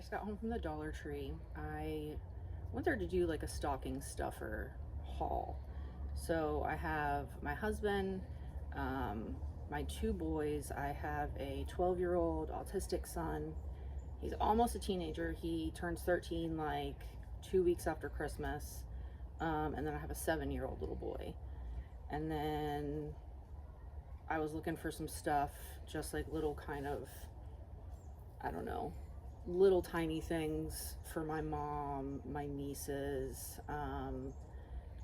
just got home from the Dollar Tree. I went there to do like a stocking stuffer haul. So I have my husband, um, my two boys. I have a 12-year-old autistic son. He's almost a teenager. He turns 13 like 2 weeks after Christmas. And then I have a 7-year-old little boy. And then I was looking for some stuff, just like little kind of, I don't know, little tiny things for my mom, my nieces,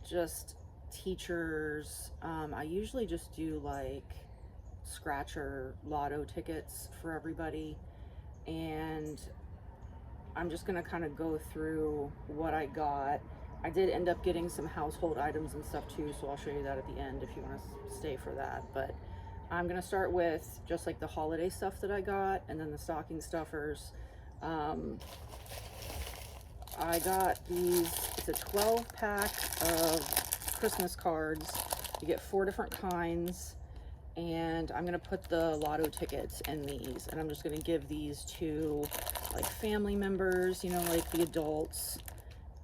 just teachers. I usually just do like scratcher lotto tickets for everybody, and I'm just gonna kind of go through what I got. I did end up getting some household items and stuff too, so I'll show you that at the end if you want to stay for that. But I'm gonna start with just like the holiday stuff that I got, and then the stocking stuffers. Um, I got these, it's a 12 pack of Christmas cards. You get 4 different kinds, and I'm gonna put the lotto tickets in these, and I'm just gonna give these to like family members, you know, like the adults,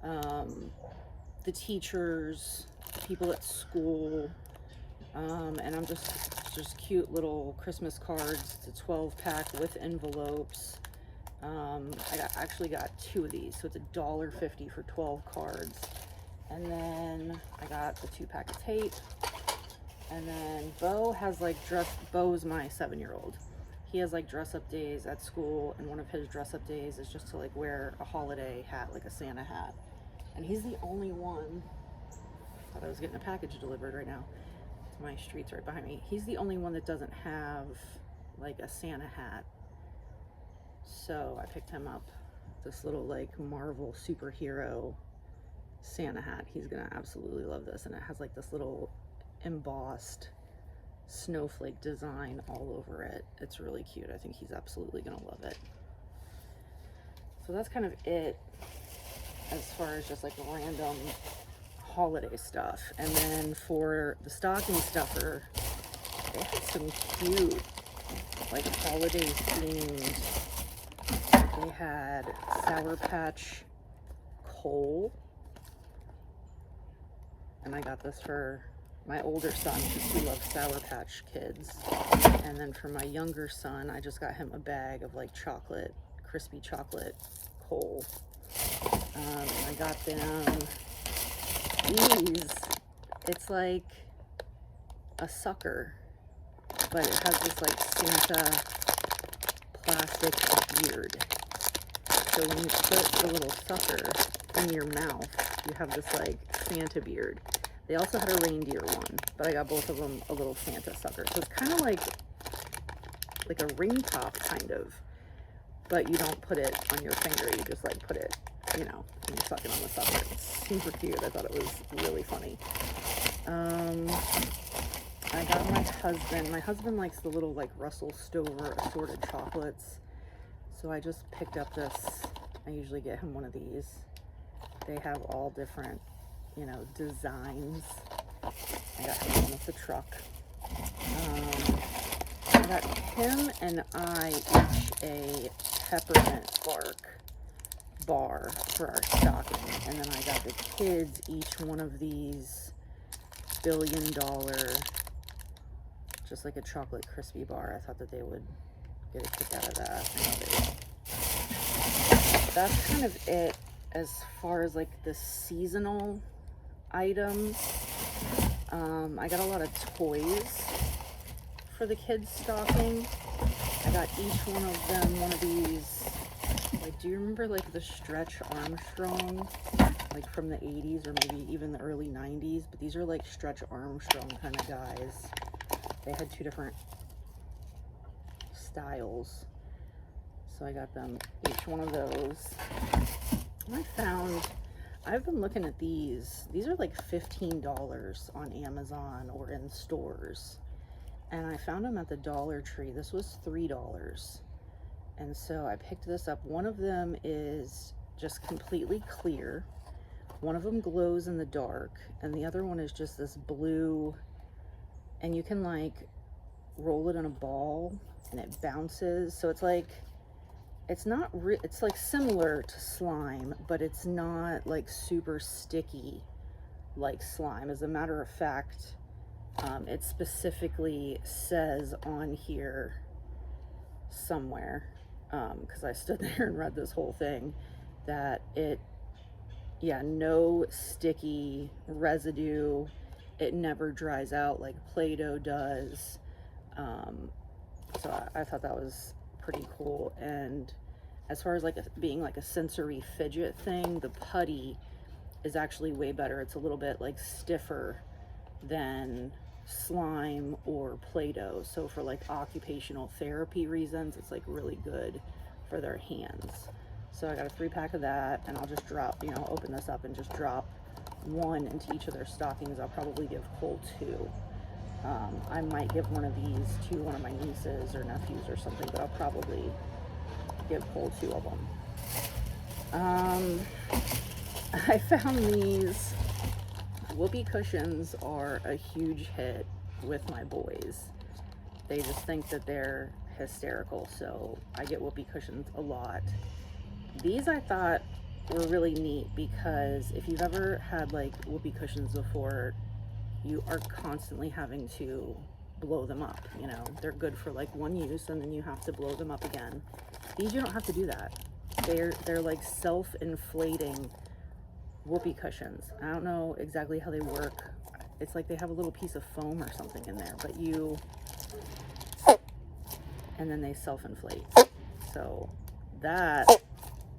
the teachers, the people at school, and I'm just cute little Christmas cards. It's a 12 pack with envelopes. Actually got 2 of these, so it's $1.50 for 12 cards. And then I got the 2 pack of tape. And then Bo has like Bo's my 7-year-old. He has like dress up days at school, and one of his dress up days is just to like wear a holiday hat, like a Santa hat. And he's the only one, thought I was getting a package delivered right now. My street's right behind me. He's the only one that doesn't have like a Santa hat. So I picked him up this little like Marvel superhero Santa hat. He's gonna absolutely love this, and it has like this little embossed snowflake design all over it. It's really cute. I think he's absolutely gonna love it. So that's kind of it as far as just like random holiday stuff. And then for the stocking stuffer, they had some cute like holiday themed. They had Sour Patch coal, and I got this for my older son because he loves Sour Patch Kids. And then for my younger son, I just got him a bag of like chocolate, crispy chocolate coal. I got them these. It's like a sucker, but it has this like Santa plastic beard. So when you put the little sucker in your mouth, you have this like Santa beard. They also had a reindeer one, but I got both of them a little Santa sucker. So it's kind of like a ring top kind of, but you don't put it on your finger. You just like put it, you know, and you suck it on the sucker. It's super cute. I thought it was really funny. I got my husband likes the little like Russell Stover assorted chocolates. So I just picked up this. I usually get him one of these. They have all different, you know, designs. I got him one with the truck. I got him and I each a peppermint bark bar for our stocking. And then I got the kids each one of these $1 billion, just like a chocolate crispy bar. I thought that they would get a kick out of that. I know they will. That's kind of it as far as like the seasonal items. I got a lot of toys for the kids' stocking. I got each one of them one of these, like, do you remember like the Stretch Armstrong, like from the 80s or maybe even the early 90s? But these are like Stretch Armstrong kind of guys. They had 2 different styles. So I got them each one of those. And I've been looking at these. These are like $15 on Amazon or in stores. And I found them at the Dollar Tree. This was $3. And so I picked this up. One of them is just completely clear. One of them glows in the dark. And the other one is just this blue. And you can like roll it in a ball and it bounces. So it's like it's not it's like similar to slime, but it's not like super sticky like slime. As a matter of fact, it specifically says on here somewhere, because I stood there and read this whole thing, that no sticky residue, it never dries out like Play-Doh does. So I thought that was pretty cool. And as far as like being like a sensory fidget thing, the putty is actually way better. It's a little bit like stiffer than slime or Play-Doh. So for like occupational therapy reasons, it's like really good for their hands. So I got a 3-pack of that, and I'll just drop, open this up and just drop one into each of their stockings. I'll probably give Cole 2. I might give one of these to one of my nieces or nephews or something, but I'll probably give Cole 2 of them. I found these whoopee cushions are a huge hit with my boys. They just think that they're hysterical, so I get whoopee cushions a lot. These I thought were really neat because if you've ever had like whoopee cushions before, you are constantly having to blow them up. They're good for like one use, and then you have to blow them up again. These, you don't have to do that. They're like self-inflating whoopee cushions. I don't know exactly how they work. It's like they have a little piece of foam or something in there, but and then they self-inflate. So that,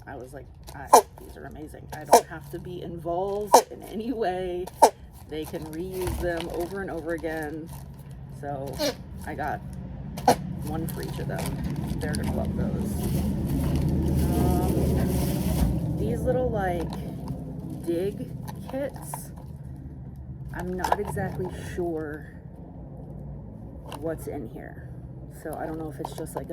I was like, these are amazing. I don't have to be involved in any way. They can reuse them over and over again. So I got one for each of them. They're gonna love those. These little like dig kits, I'm not exactly sure what's in here. So I don't know if it's just like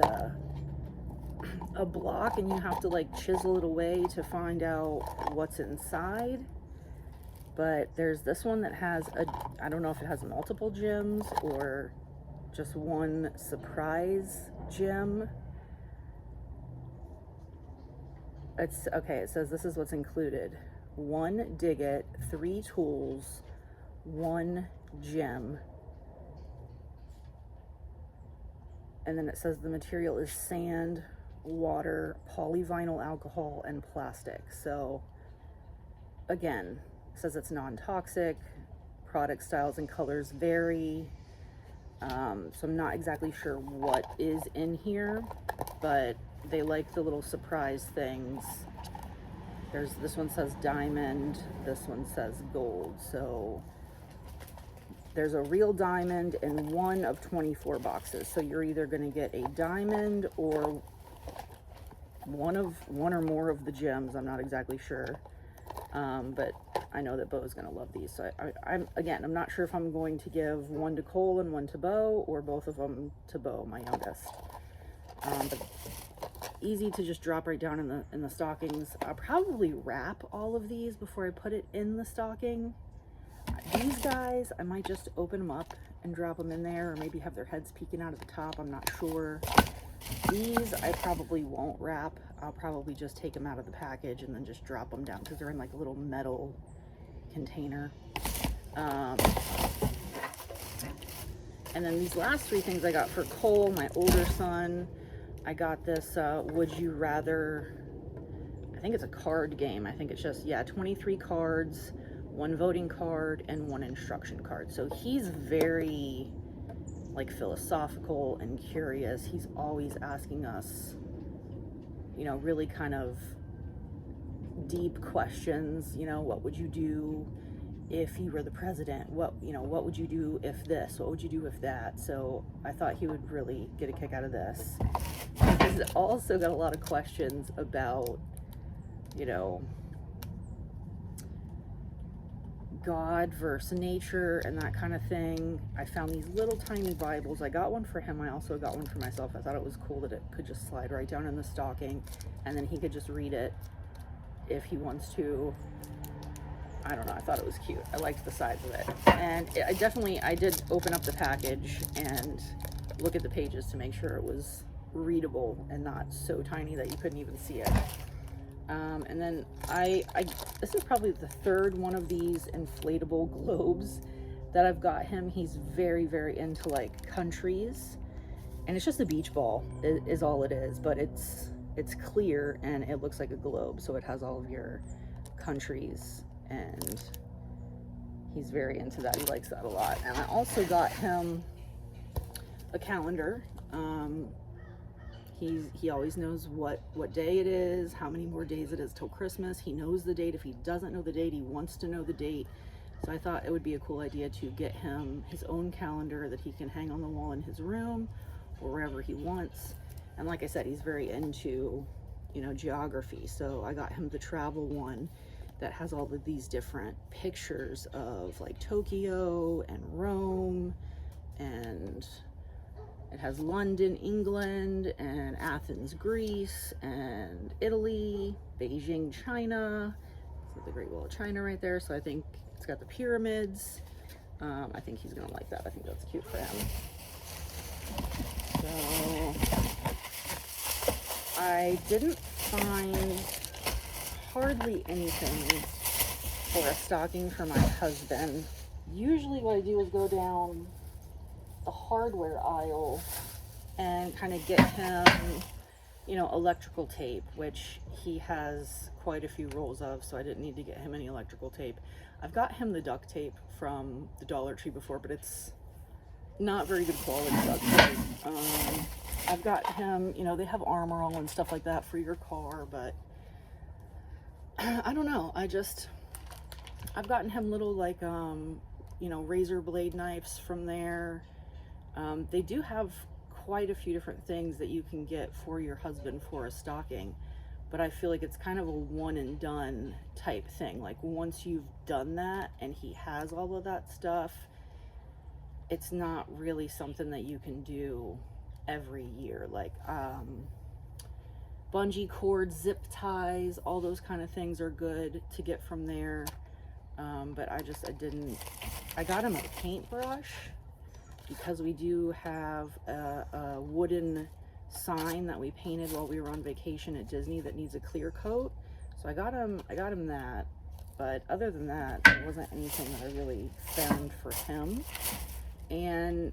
a block and you have to like chisel it away to find out what's inside. But there's this one that has I don't know if it has multiple gems or just one surprise gem. It's okay, it says this is what's included. 1 Digit, 3 tools, 1 gem. And then it says the material is sand, water, polyvinyl alcohol, and plastic. So again, it says it's non-toxic, product styles and colors vary. So I'm not exactly sure what is in here, but they like the little surprise things. This one says diamond, this one says gold. So there's a real diamond in 1 of 24 boxes. So you're either going to get a diamond or one or more of the gems. I'm not exactly sure. But I know that Bo's going to love these. So I'm not sure if I'm going to give one to Cole and one to Bo, or both of them to Bo, my youngest. But easy to just drop right down in the stockings. I'll probably wrap all of these before I put it in the stocking. These guys, I might just open them up and drop them in there, or maybe have their heads peeking out at the top. I'm not sure. These I probably won't wrap. I'll probably just take them out of the package and then just drop them down because they're in like a little metal container. And then these last 3 things I got for Cole, my older son. I got this Would You Rather, I think it's a card game. I think it's just, 23 cards, 1 voting card, and 1 instruction card. So he's very like philosophical and curious. He's always asking us, really kind of deep questions. What would you do if you were the president? What would you do if this? What would you do if that? So I thought he would really get a kick out of this. He's also got a lot of questions about, God versus nature and that kind of thing. I found these little tiny Bibles. I got one for him. I also got one for myself. I thought it was cool that it could just slide right down in the stocking, and then he could just read it if he wants to. I don't know. I thought it was cute. I liked the size of it. And I did open up the package and look at the pages to make sure it was readable and not so tiny that you couldn't even see it. And then this is probably the third one of these inflatable globes that I've got him. He's very, very into like countries, and it's just a beach ball is all it is, but it's clear and it looks like a globe, so it has all of your countries, and he's very into that. He likes that a lot. And I also got him a calendar. He always knows what day it is, how many more days it is till Christmas. He knows the date. If he doesn't know the date, he wants to know the date. So I thought it would be a cool idea to get him his own calendar that he can hang on the wall in his room or wherever he wants. And like I said, he's very into, you know, geography. So I got him the travel one that has all of these different pictures of like Tokyo and Rome, and it has London, England, and Athens, Greece, and Italy, Beijing, China. So the Great Wall of China right there. So I think it's got the pyramids. I think he's gonna like that. I think that's cute for him. So I didn't find hardly anything for a stocking for my husband. Usually what I do is go down the hardware aisle and kind of get him, you know, electrical tape, which he has quite a few rolls of, so I didn't need to get him any electrical tape. I've got him the duct tape from the Dollar Tree before, but it's not very good quality duct tape. I've got him, you know, they have Armor All and stuff like that for your car, but I don't know. I've gotten him little like, you know, razor blade knives from there. They do have quite a few different things that you can get for your husband for a stocking, but I feel like it's kind of a one and done type thing. Like once you've done that and he has all of that stuff, it's not really something that you can do every year. Like bungee cords, zip ties, all those kind of things are good to get from there. But I got him a paintbrush because we do have a wooden sign that we painted while we were on vacation at Disney that needs a clear coat. So I got him that, but other than that, there wasn't anything that I really found for him. And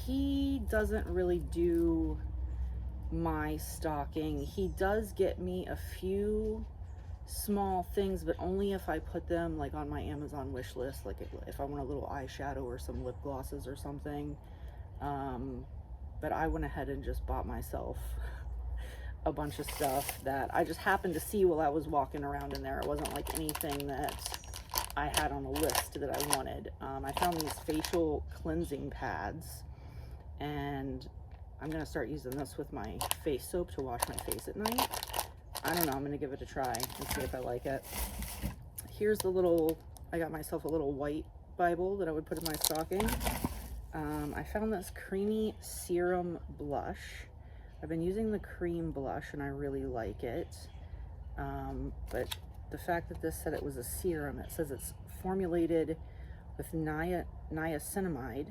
he doesn't really do my stocking. He does get me a few small things, but only if I put them like on my Amazon wish list, like if I want a little eyeshadow or some lip glosses or something. But I went ahead and just bought myself a bunch of stuff that I just happened to see while I was walking around in there. It wasn't like anything that I had on a list that I wanted. I found these facial cleansing pads, and I'm gonna start using this with my face soap to wash my face at night. I don't know, I'm gonna give it a try and see if I like it. Here's the little, I got myself a little white Bible that I would put in my stocking. I found this creamy serum blush. I've been using the cream blush and I really like it. But the fact that this said it was a serum, it says it's formulated with niacinamide,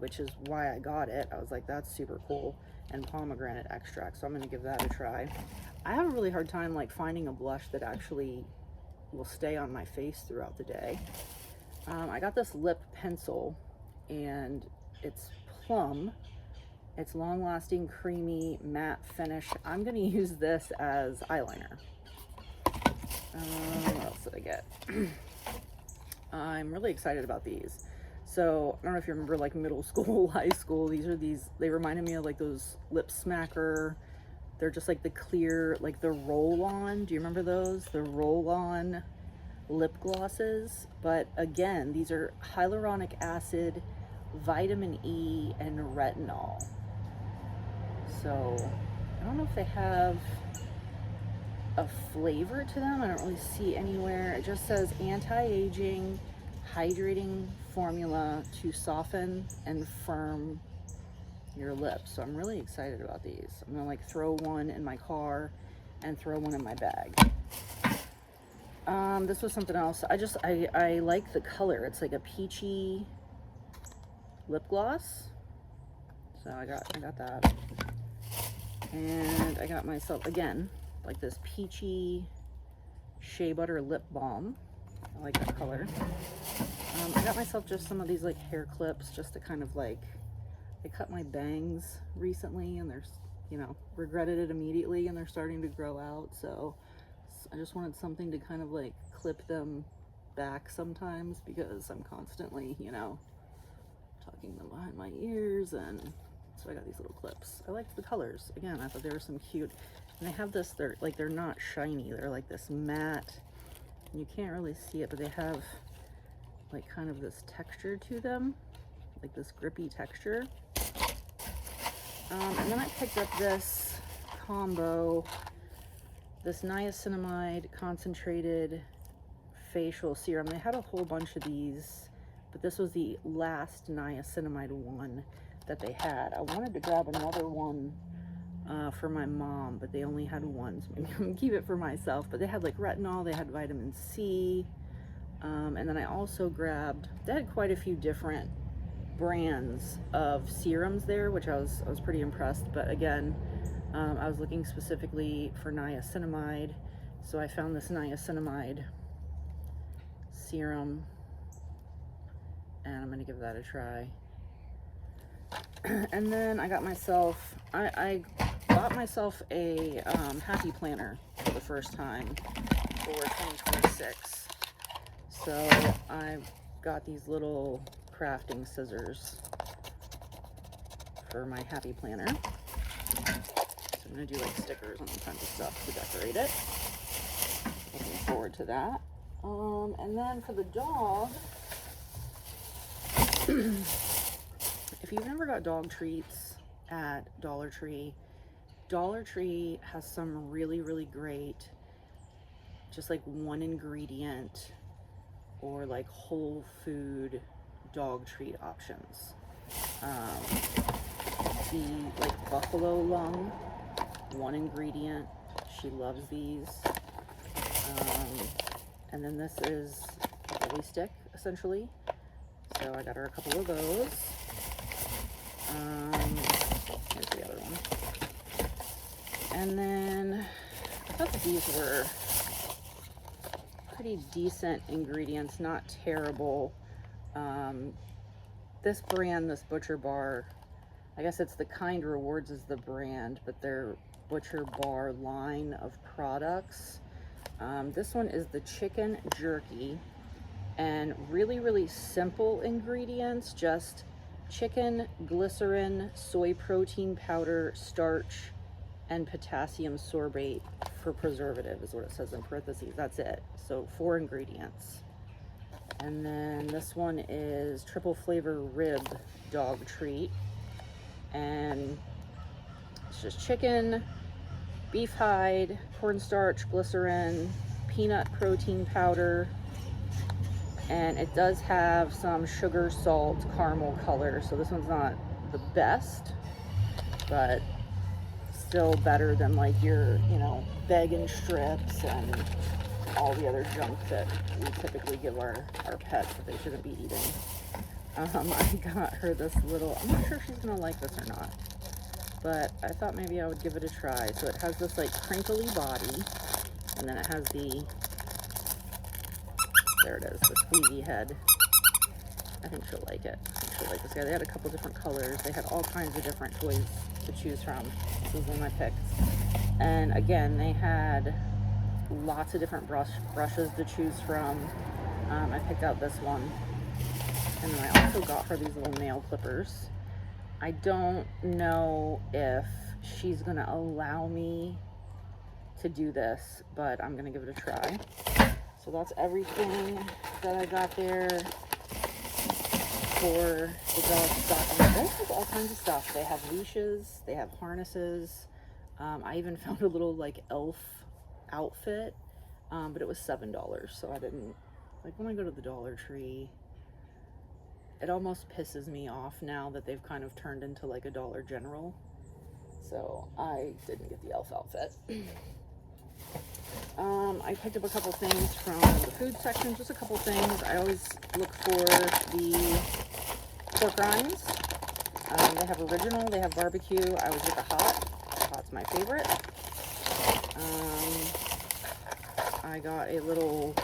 which is why I got it. I was like, that's super cool, and pomegranate extract, so I'm gonna give that a try. I have a really hard time like finding a blush that actually will stay on my face throughout the day. I got this lip pencil, and it's plum. It's long-lasting, creamy, matte finish. I'm gonna use this as eyeliner. What else did I get? I'm really excited about these. So I don't know if you remember like middle school, high school, they reminded me of like those Lip Smacker. They're just like the clear, like the roll-on. Do you remember those? The roll-on lip glosses. But again, these are hyaluronic acid, vitamin E, and retinol. So I don't know if they have a flavor to them. I don't really see anywhere. It just says anti-aging, hydrating formula to soften and firm your lips. So I'm really excited about these. I'm gonna like throw one in my car and throw one in my bag. This was something else. I like the color. It's like a peachy lip gloss. So I got that. And I got myself, again, like this peachy shea butter lip balm. I like that color. I got myself just some of these like hair clips just to kind of like, I cut my bangs recently and they're, you know, regretted it immediately and they're starting to grow out. So I just wanted something to kind of like clip them back sometimes because I'm constantly, you know, tucking them behind my ears, and so I got these little clips. I liked the colors. Again, I thought they were some cute, and they have this, they're not shiny, they're like this matte, and you can't really see it, but they have like kind of this texture to them, like this grippy texture. And then I picked up this combo, this niacinamide concentrated facial serum. They had a whole bunch of these, but this was the last niacinamide one that they had. I wanted to grab another one for my mom, but they only had one, so maybe I'm gonna keep it for myself. But they had like retinol, they had vitamin C, and then I also grabbed, they had quite a few different brands of serums there, which I was pretty impressed. But again, I was looking specifically for niacinamide, so I found this niacinamide serum, and I'm gonna give that a try. And then I got myself, I bought myself a happy planner for the first time for 2026. So I got these little crafting scissors for my happy planner. So I'm gonna do like stickers and all kinds of stuff to decorate it. Looking forward to that. And then for the dog, if you've never got dog treats at Dollar Tree has some really, really great, just like one ingredient or like whole food dog treat options. The like buffalo lung, one ingredient. She loves these. And then this is a belly stick, essentially. So I got her a couple of those. Here's the other one. And then I thought that these were pretty decent ingredients, not terrible. This brand, this Butcher Bar, I guess it's the Kind Rewards is the brand, but their Butcher Bar line of products. This one is the chicken jerky, and really, really simple ingredients, just chicken, glycerin, soy protein powder, starch, and potassium sorbate for preservative is what it says in parentheses. That's it. So 4 ingredients. And then this one is triple flavor rib dog treat, and it's just chicken, beef hide, cornstarch, glycerin, peanut protein powder, and it does have some sugar, salt, caramel color. So this one's not the best, but still better than like your, you know, bacon strips and all the other junk that we typically give our pets that they shouldn't be eating. I got her this little, I'm not sure if she's gonna like this or not, but I thought maybe I would give it a try. So it has this like crinkly body, and then it has the, there it is, the squeezy head. I think she'll like it. I think she'll like this guy. They had a couple different colors. They had all kinds of different toys to choose from. This was one I picked. And again, they had lots of different brushes to choose from. I picked out this one. And then I also got her these little nail clippers. I don't know if she's gonna allow me to do this, but I'm gonna give it a try. So that's everything that I got there for the dog stocking. They have all kinds of stuff. They have leashes, they have harnesses. I even found a little like elf outfit, but it was $7, so I didn't, like when I go to the Dollar Tree, it almost pisses me off now that they've kind of turned into like a Dollar General. So I didn't get the elf outfit. I picked up a couple things from the food section, just a couple things. I always look for the pork rinds. They have original, they have barbecue. I always get the hot. Hot's is my favorite. I got a little,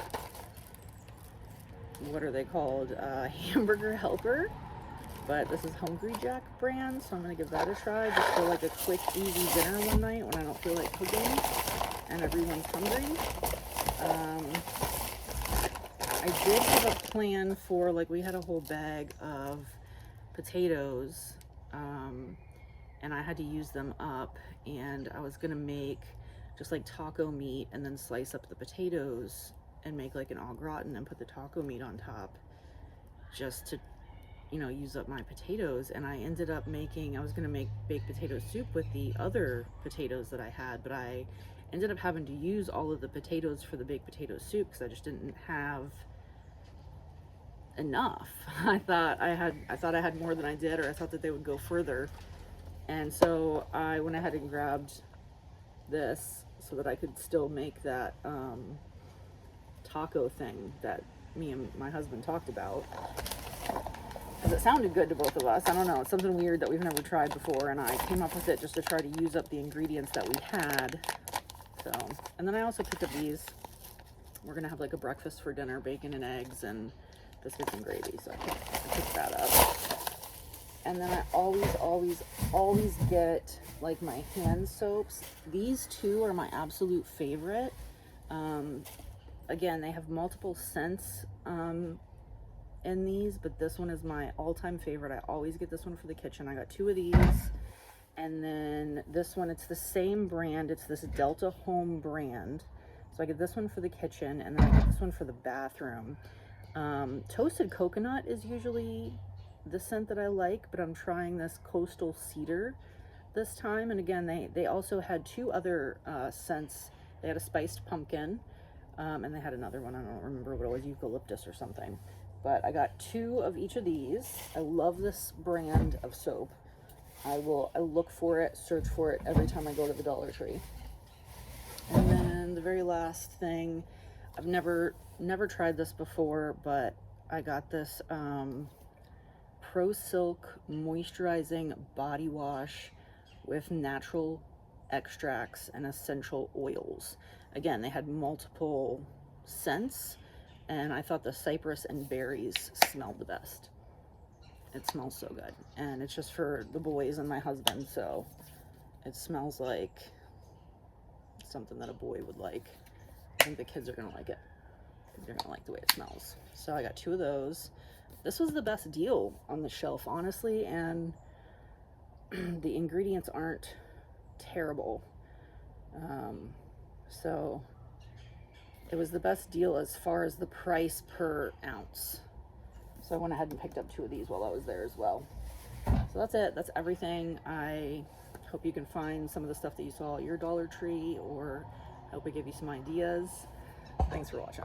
what are they called? Hamburger helper, but this is Hungry Jack brand, so I'm gonna give that a try just for like a quick, easy dinner one night when I don't feel like cooking and everyone's hungry. I did have a plan for, like, we had a whole bag of potatoes, and I had to use them up, and I was gonna make just like taco meat and then slice up the potatoes and make like an au gratin and put the taco meat on top just to, you know, use up my potatoes. And I ended up making, I was gonna make baked potato soup with the other potatoes that I had, but I ended up having to use all of the potatoes for the baked potato soup because I just didn't have enough. I thought I had more than I did, or I thought that they would go further. And so I went ahead and grabbed this so that I could still make that taco thing that me and my husband talked about. Because it sounded good to both of us. I don't know, it's something weird that we've never tried before, and I came up with it just to try to use up the ingredients that we had. So, and then I also picked up these. We're gonna have like a breakfast for dinner, bacon and eggs and biscuits and gravy, so I picked that up. And then I always get like my hand soaps. These two are my absolute favorite. Again, they have multiple scents in these, but this one is my all-time favorite. I always get this one for the kitchen. I got two of these. And then this one, it's the same brand. It's this Delta Home brand. So I get this one for the kitchen, and then I get this one for the bathroom. Toasted coconut is usually the scent that I like, but I'm trying this coastal cedar this time. And again, they also had two other scents. They had a spiced pumpkin, and they had another one. I don't remember what it was, eucalyptus or something. But I got two of each of these. I love this brand of soap. I look for it, search for it every time I go to the Dollar Tree. And then the very last thing, I've never tried this before, but I got this Pro Silk moisturizing body wash with natural extracts and essential oils. Again, they had multiple scents, and I thought the cypress and berries smelled the best. It smells so good, and it's just for the boys and my husband, so it smells like something that a boy would like. I think the kids are gonna like it. They're gonna like the way it smells. So I got two of those. This was the best deal on the shelf, honestly, and the ingredients aren't terrible. So it was the best deal as far as the price per ounce. So I went ahead and picked up two of these while I was there as well. So that's it. That's everything. I hope you can find some of the stuff that you saw at your Dollar Tree, or I hope I gave you some ideas. Thanks for watching.